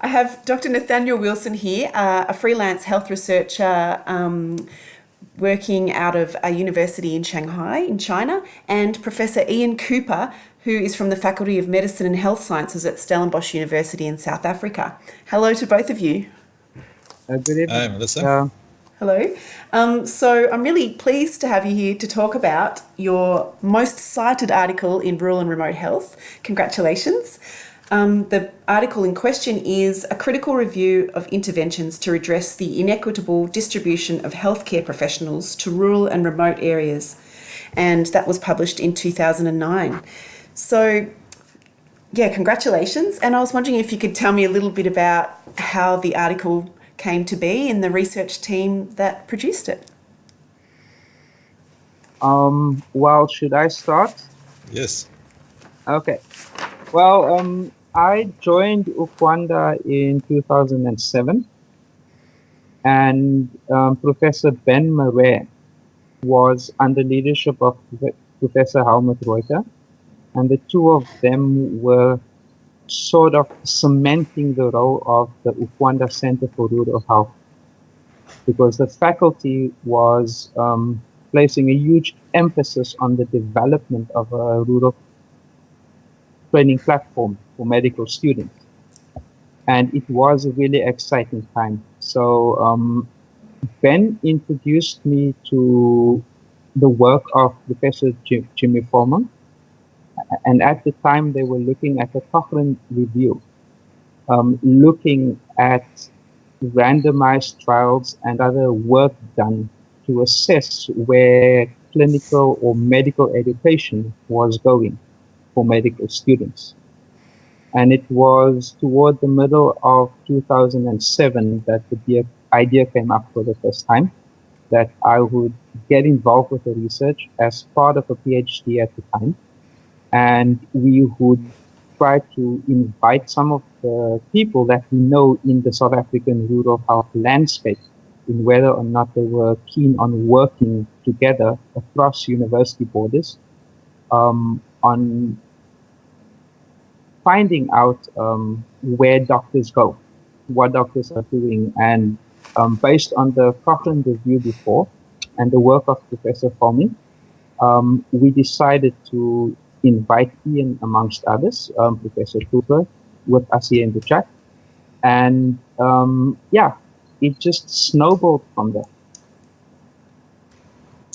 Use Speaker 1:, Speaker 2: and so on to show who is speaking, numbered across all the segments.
Speaker 1: I have Dr. Nathaniel Wilson here, a freelance health researcher working out of a university in Shanghai in China, and Professor Ian Couper, who is from the Faculty of Medicine and Health Sciences at Stellenbosch University in South Africa. Hello to both of you.
Speaker 2: Good evening.
Speaker 3: Hi, Melissa.
Speaker 1: Hello. So I'm really pleased to have you here to talk about your most cited article in Rural and Remote Health. Congratulations. The article in question is a critical review of interventions to redress the inequitable distribution of healthcare professionals to rural and remote areas. And that was published in 2009. So, yeah, congratulations. And I was wondering if you could tell me a little bit about how the article came to be and the research team that produced it.
Speaker 2: Well, should I start?
Speaker 3: Yes.
Speaker 2: Okay. Well, I joined Ukwanda in 2007, and Professor Ben Murray was under leadership of Professor Helmut Reuter, and the two of them were sort of cementing the role of the Ukwanda Center for Rural Health, because the faculty was placing a huge emphasis on the development of a rural training platform for medical students. And it was a really exciting time. So Ben introduced me to the work of Professor Jimmy Foreman. And at the time, they were looking at a Cochrane review, looking at randomized trials and other work done to assess where clinical or medical education was going for medical students. And it was toward the middle of 2007 that the idea came up for the first time that I would get involved with the research as part of a PhD at the time. And we would try to invite some of the people that we know in the South African rural health landscape in whether or not they were keen on working together across university borders on finding out where doctors go, what doctors are doing. And based on the Cochrane review before and the work of Professor Fomi, we decided to invite Ian amongst others, Professor Couper, with us here in the chat. And yeah, it just snowballed from there.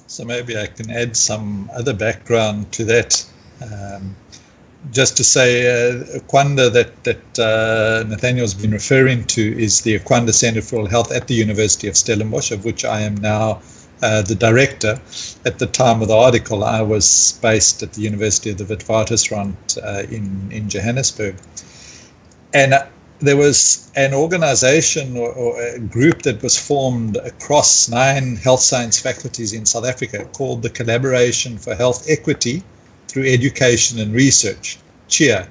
Speaker 3: So maybe I can add some other background to that. Just to say, Ukwanda that Nathaniel's been referring to is the Ukwanda Center for Rural Health at the University of Stellenbosch, of which I am now the director. At the time of the article, I was based at the University of the Witwatersrand in Johannesburg. And there was an organization or a group that was formed across 9 health science faculties in South Africa called the Collaboration for Health Equity through Education and Research, CHEER.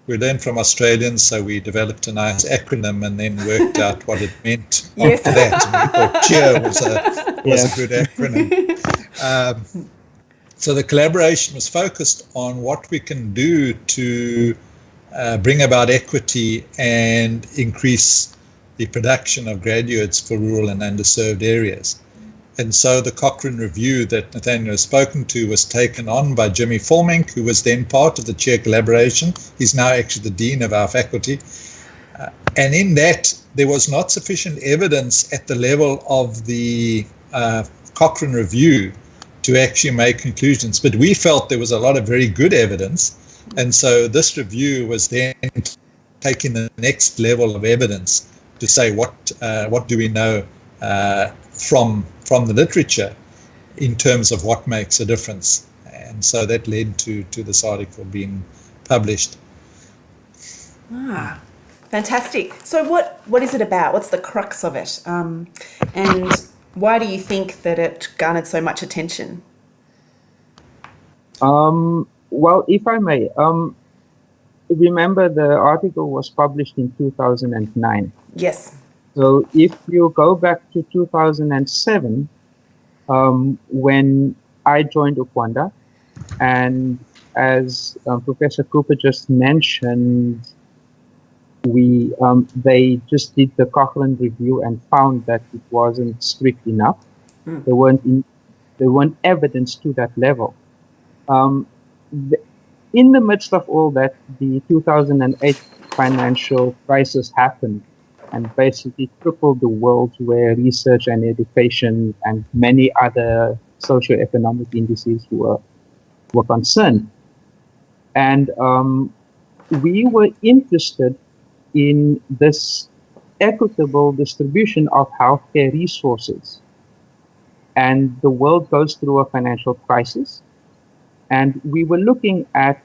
Speaker 3: We learned from Australians, so we developed a nice acronym and then worked out what it meant after that. And we thought CHEER was a good acronym. So the collaboration was focused on what we can do to bring about equity and increase the production of graduates for rural and underserved areas. And so the Cochrane review that Nathaniel has spoken to was taken on by Jimmy Formink, who was then part of the CHEER collaboration. He's now actually the dean of our faculty. And in that, there was not sufficient evidence at the level of the Cochrane review to actually make conclusions. But we felt there was a lot of very good evidence. And so this review was then taking the next level of evidence to say what do we know from the literature in terms of what makes a difference. And so that led to this article being published.
Speaker 1: Ah, fantastic. So what is it about? What's the crux of it? And why do you think that it garnered so much attention?
Speaker 2: Well, if I may, remember the article was published in 2009.
Speaker 1: Yes.
Speaker 2: So if you go back to 2007, when I joined Ukwanda, and as Professor Couper just mentioned, they just did the Cochrane review and found that it wasn't strict enough. There weren't evidence to that level. In the midst of all that, the 2008 financial crisis happened and basically crippled the world where research and education and many other socioeconomic indices were concerned. And we were interested in this equitable distribution of healthcare resources. And the world goes through a financial crisis. And we were looking at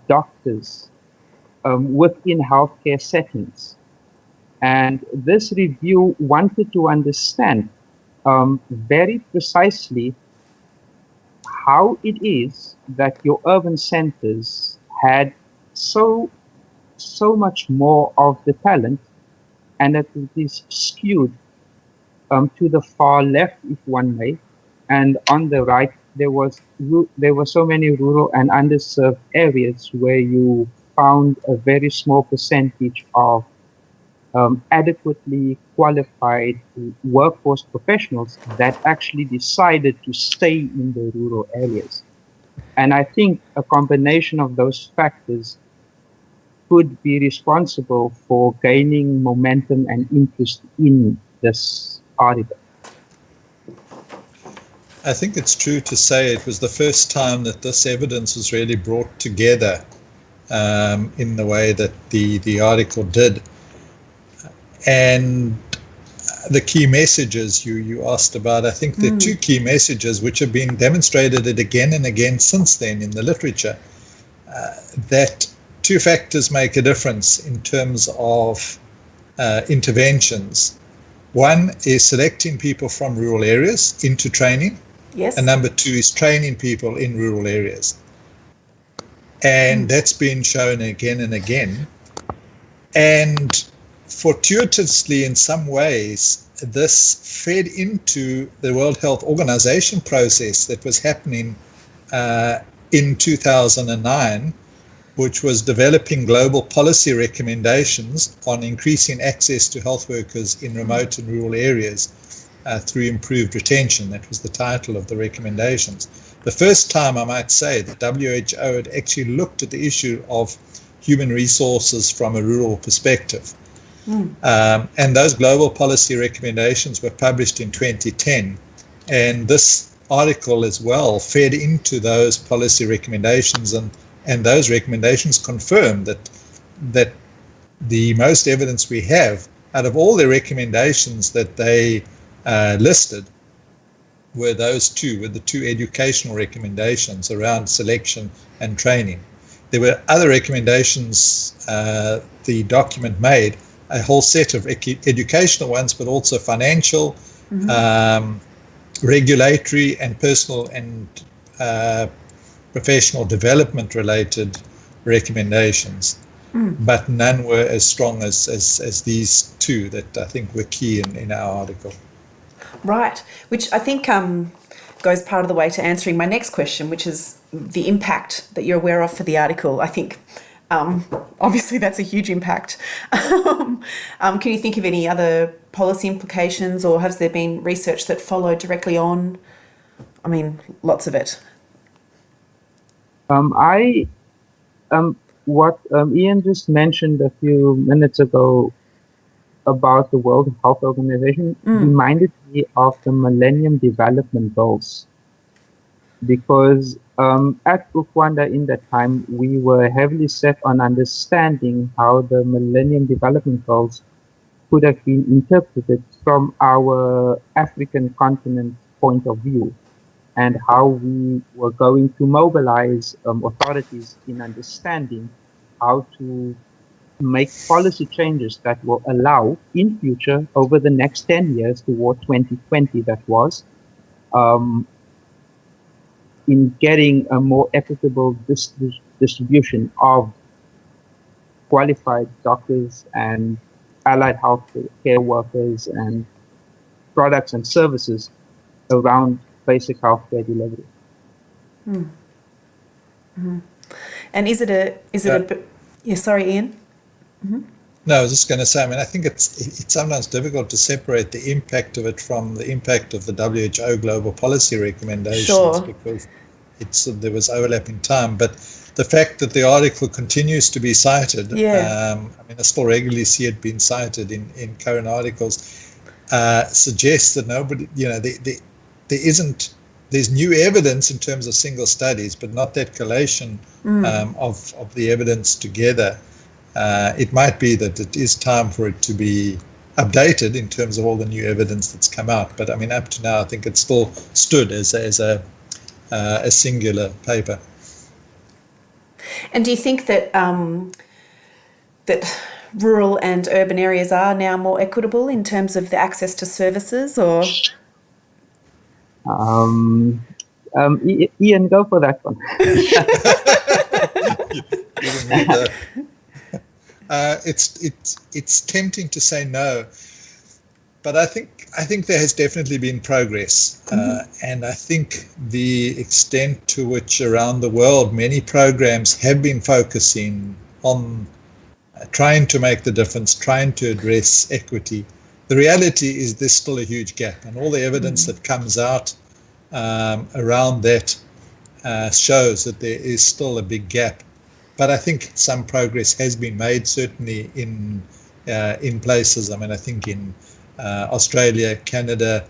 Speaker 2: doctors within healthcare settings. And this review wanted to understand very precisely how it is that your urban centers had so much more of the talent, and that it is skewed to the far left, if one may, and on the right there were so many rural and underserved areas where you found a very small percentage of adequately qualified workforce professionals that actually decided to stay in the rural areas. And I think a combination of those factors could be responsible for gaining momentum and interest in this article.
Speaker 3: I think it's true to say it was the first time that this evidence was really brought together in the way that the article did. And the key messages you asked about, I think there are two key messages which have been demonstrated again and again since then in the literature, that two factors make a difference in terms of interventions. One is selecting people from rural areas into training.
Speaker 1: Yes.
Speaker 3: And number two is training people in rural areas. And that's been shown again and again. And fortuitously, in some ways, this fed into the World Health Organization process that was happening in 2009, which was developing global policy recommendations on increasing access to health workers in remote and rural areas through improved retention. That was the title of the recommendations. The first time, I might say, that WHO had actually looked at the issue of human resources from a rural perspective. And those global policy recommendations were published in 2010. And this article as well fed into those policy recommendations, and those recommendations confirmed that the most evidence we have out of all the recommendations that they listed were the two educational recommendations around selection and training. There were other recommendations the document made, a whole set of educational ones, but also financial, regulatory, and personal and professional development related recommendations. But none were as strong as these two that I think were key in our article.
Speaker 1: Right, which I think goes part of the way to answering my next question, which is the impact that you're aware of for the article. I think obviously that's a huge impact. Can you think of any other policy implications, or has there been research that followed directly on? I mean, lots of it.
Speaker 2: What Ian just mentioned a few minutes ago about the World Health Organization reminded me of the Millennium Development Goals, because at Rwanda in that time we were heavily set on understanding how the Millennium Development Goals could have been interpreted from our African continent point of view, and how we were going to mobilize authorities in understanding how to make policy changes that will allow in future, over the next 10 years toward 2020 that was, in getting a more equitable distribution of qualified doctors and allied health care workers and products and services around basic healthcare delivery.
Speaker 1: And is it a yeah, sorry, Ian.
Speaker 3: No, I was just going to say, I mean, I think it's sometimes difficult to separate the impact of it from the impact of the WHO global policy recommendations,
Speaker 1: Sure.
Speaker 3: because there was overlap in time. But the fact that the article continues to be cited,
Speaker 1: Yeah.
Speaker 3: I mean, I still regularly see it being cited in current articles, suggests that nobody, there's new evidence in terms of single studies, but not that collation of the evidence together. It might be that it is time for it to be updated in terms of all the new evidence that's come out. But I mean, up to now, I think it's still stood as a singular paper.
Speaker 1: And do you think that that rural and urban areas are now more equitable in terms of the access to services, or?
Speaker 2: Ian, go for that one.
Speaker 3: It's tempting to say no, but I think there has definitely been progress, and I think the extent to which around the world many programs have been focusing on trying to make the difference, trying to address equity. The reality is there's still a huge gap, and all the evidence that comes out around that shows that there is still a big gap. But I think some progress has been made, certainly in places. I mean, I think in Australia, Canada,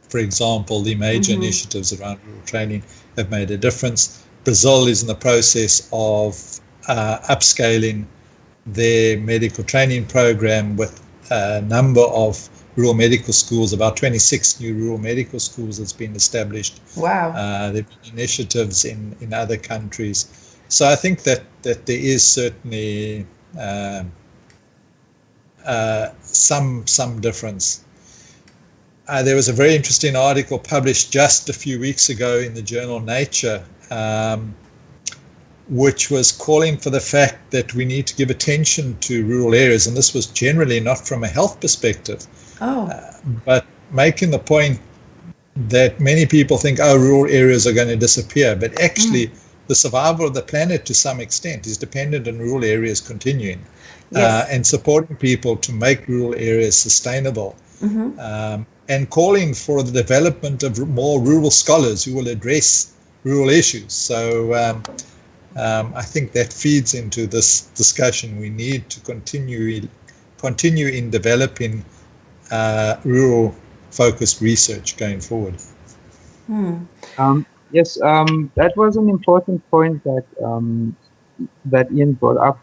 Speaker 3: for example, the major initiatives around rural training have made a difference. Brazil is in the process of upscaling their medical training program with a number of rural medical schools. About 26 new rural medical schools has been established.
Speaker 1: Wow.
Speaker 3: There have been initiatives in other countries. So I think that there is certainly some difference. There was a very interesting article published just a few weeks ago in the journal Nature, which was calling for the fact that we need to give attention to rural areas, and this was generally not from a health perspective, but making the point that many people think, rural areas are going to disappear, but actually the survival of the planet to some extent is dependent on rural areas continuing.
Speaker 1: Yes.
Speaker 3: And supporting people to make rural areas sustainable, and calling for the development of more rural scholars who will address rural issues. So I think that feeds into this discussion. We need to continue in developing rural-focused research going forward.
Speaker 2: Yes, that was an important point that Ian brought up.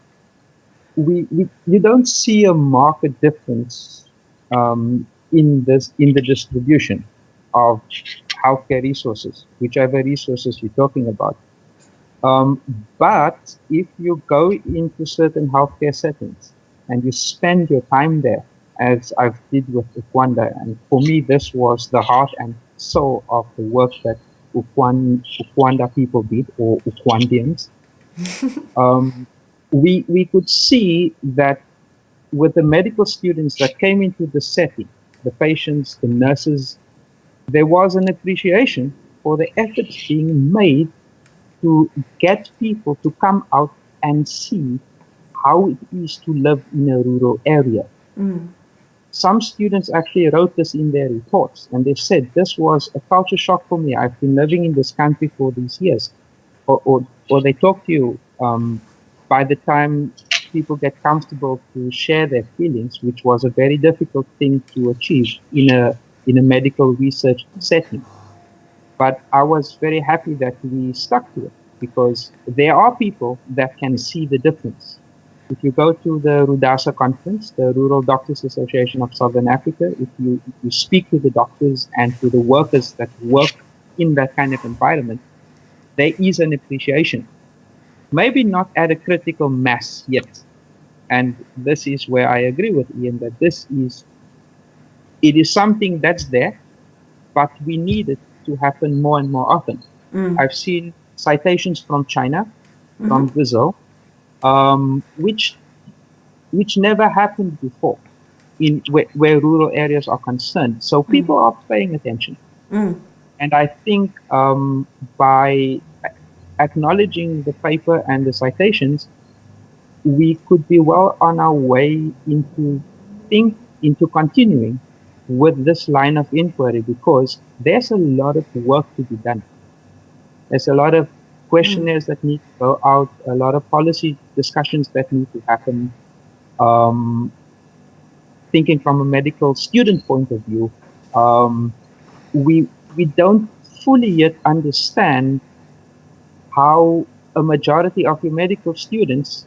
Speaker 2: You don't see a marked difference in the distribution of healthcare resources, whichever resources you're talking about. But if you go into certain healthcare settings and you spend your time there, as I did with Ukwanda, and for me this was the heart and soul of the work that Ukwanda people did, or Ukwandians. We could see that with the medical students that came into the setting, the patients, the nurses, there was an appreciation for the efforts being made to get people to come out and see how it is to live in a rural area. Some students actually wrote this in their reports, and they said, this was a culture shock for me. I've been living in this country for these years. Or they talk to you, by the time people get comfortable to share their feelings, which was a very difficult thing to achieve in a medical research setting. But I was very happy that we stuck to it, because there are people that can see the difference. If you go to the RUDASA conference, the Rural Doctors Association of Southern Africa, if you speak to the doctors and to the workers that work in that kind of environment, there is an appreciation. Maybe not at a critical mass yet. And this is where I agree with Ian, that it is something that's there, but we need it to happen more and more often. I've seen citations from China, from Brazil, which never happened before where rural areas are concerned. So people are paying attention. And I think by acknowledging the paper and the citations, we could be well on our way into continuing with this line of inquiry, because there's a lot of work to be done. There's a lot of questionnaires that need to go out, a lot of policy discussions that need to happen. Thinking from a medical student point of view, we don't fully yet understand how a majority of your medical students,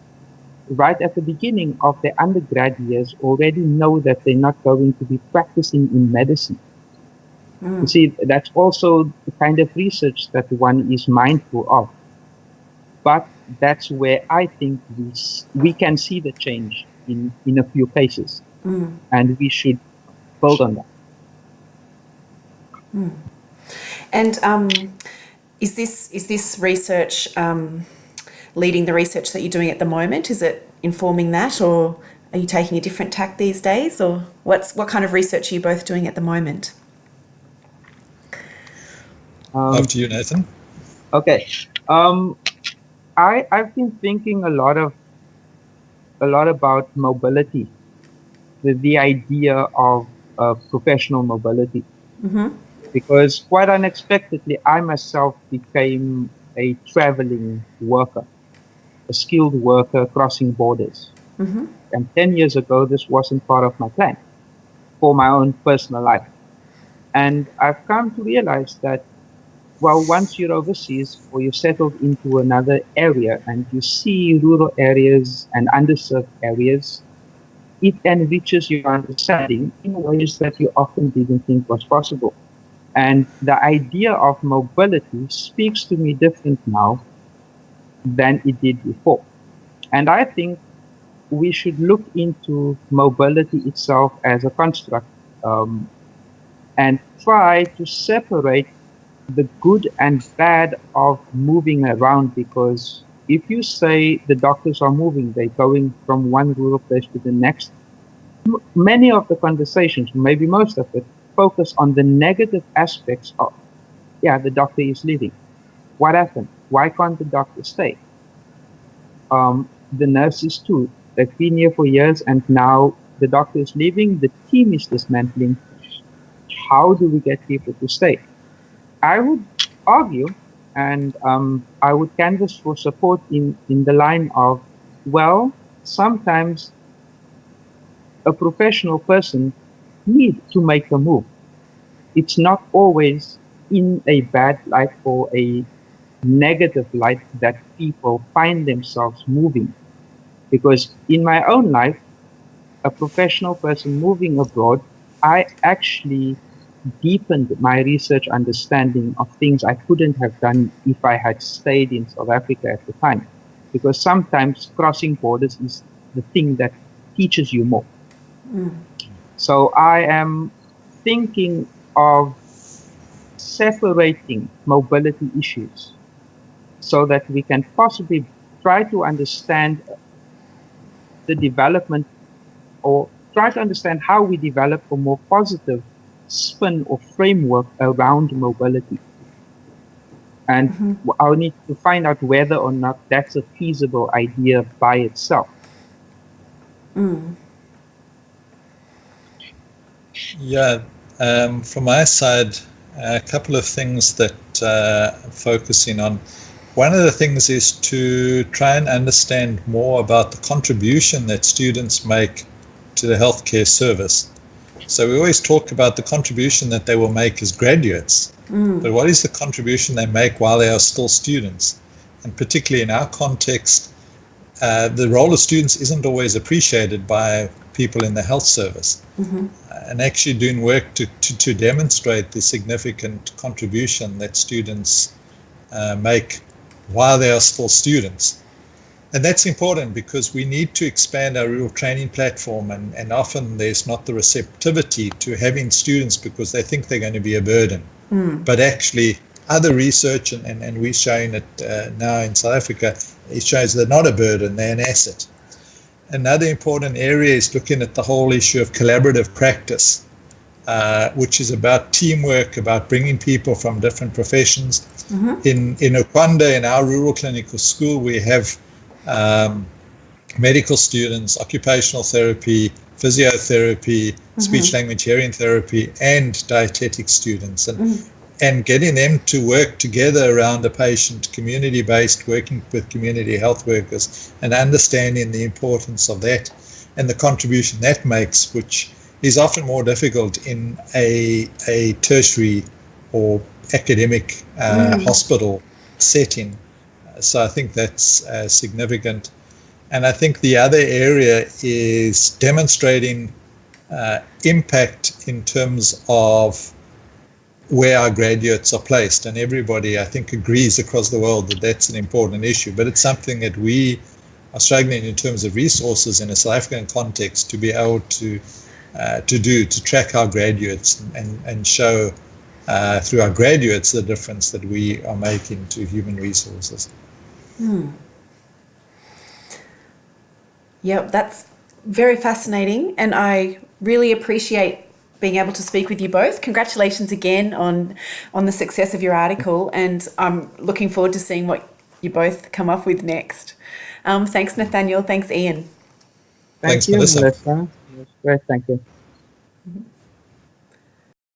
Speaker 2: right at the beginning of their undergrad years, already know that they're not going to be practicing in medicine. You see, that's also the kind of research that one is mindful of. But that's where I think we can see the change in a few cases. And we should build on that.
Speaker 1: And is this research leading the research that you're doing at the moment? Is it informing that, or are you taking a different tack these days, or what kind of research are you both doing at the moment?
Speaker 3: After you, Nathan.
Speaker 2: Okay. I've been thinking a lot about mobility, the idea of professional mobility. Because quite unexpectedly, I myself became a traveling worker, a skilled worker crossing borders. And 10 years ago, this wasn't part of my plan for my own personal life. And I've come to realize that, well, once you're overseas or you're settled into another area and you see rural areas and underserved areas, it enriches your understanding in ways that you often didn't think was possible. And the idea of mobility speaks to me different now than it did before. And I think we should look into mobility itself as a construct and try to separate the good and bad of moving around, because if you say the doctors are moving, they're going from one rural place to the next, many of the conversations, maybe most of it, focus on the negative aspects of, the doctor is leaving. What happened? Why can't the doctor stay? The nurses too. They've been here for years and now the doctor is leaving, the team is dismantling. How do we get people to stay? I would argue, and I would canvass for support in the line of, well, sometimes a professional person needs to make a move. It's not always in a bad light or a negative light that people find themselves moving. Because in my own life, a professional person moving abroad, I actually deepened my research understanding of things I couldn't have done if I had stayed in South Africa at the time. Because sometimes crossing borders is the thing that teaches you more. So I am thinking of separating mobility issues so that we can possibly try to understand the development, or try to understand how we develop a more positive spin or framework around mobility. And I'll need to find out whether or not that's a feasible idea by itself.
Speaker 3: Yeah, from my side, a couple of things that I'm focusing on. One of the things is to try and understand more about the contribution that students make to the healthcare service. So we always talk about the contribution that they will make as graduates, but what is the contribution they make while they are still students? And particularly in our context, the role of students isn't always appreciated by people in the health service. And actually doing work to demonstrate the significant contribution that students make while they are still students. And that's important because we need to expand our rural training platform, and often there's not the receptivity to having students because they think they're going to be a burden. But actually other research, and we're showing it now in South Africa, it shows they're not a burden, they're an asset. Another important area is looking at the whole issue of collaborative practice, which is about teamwork, about bringing people from different professions. In Okwanda, in our rural clinical school, we have medical students, occupational therapy, physiotherapy, speech language hearing therapy, and dietetic students, and getting them to work together around a patient, community-based, working with community health workers, and understanding the importance of that and the contribution that makes, which is often more difficult in a tertiary or academic hospital setting. So I think that's significant. And I think the other area is demonstrating impact in terms of where our graduates are placed. And everybody, I think, agrees across the world that that's an important issue. But it's something that we are struggling in terms of resources in a South African context to be able to track our graduates and show through our graduates the difference that we are making to human resources.
Speaker 1: Yeah, that's very fascinating, and I really appreciate being able to speak with you both. Congratulations again on the success of your article, and I'm looking forward to seeing what you both come up with next. Thanks, Nathaniel. Thanks, Ian.
Speaker 2: Thank you, Melissa. It was great. Thank you.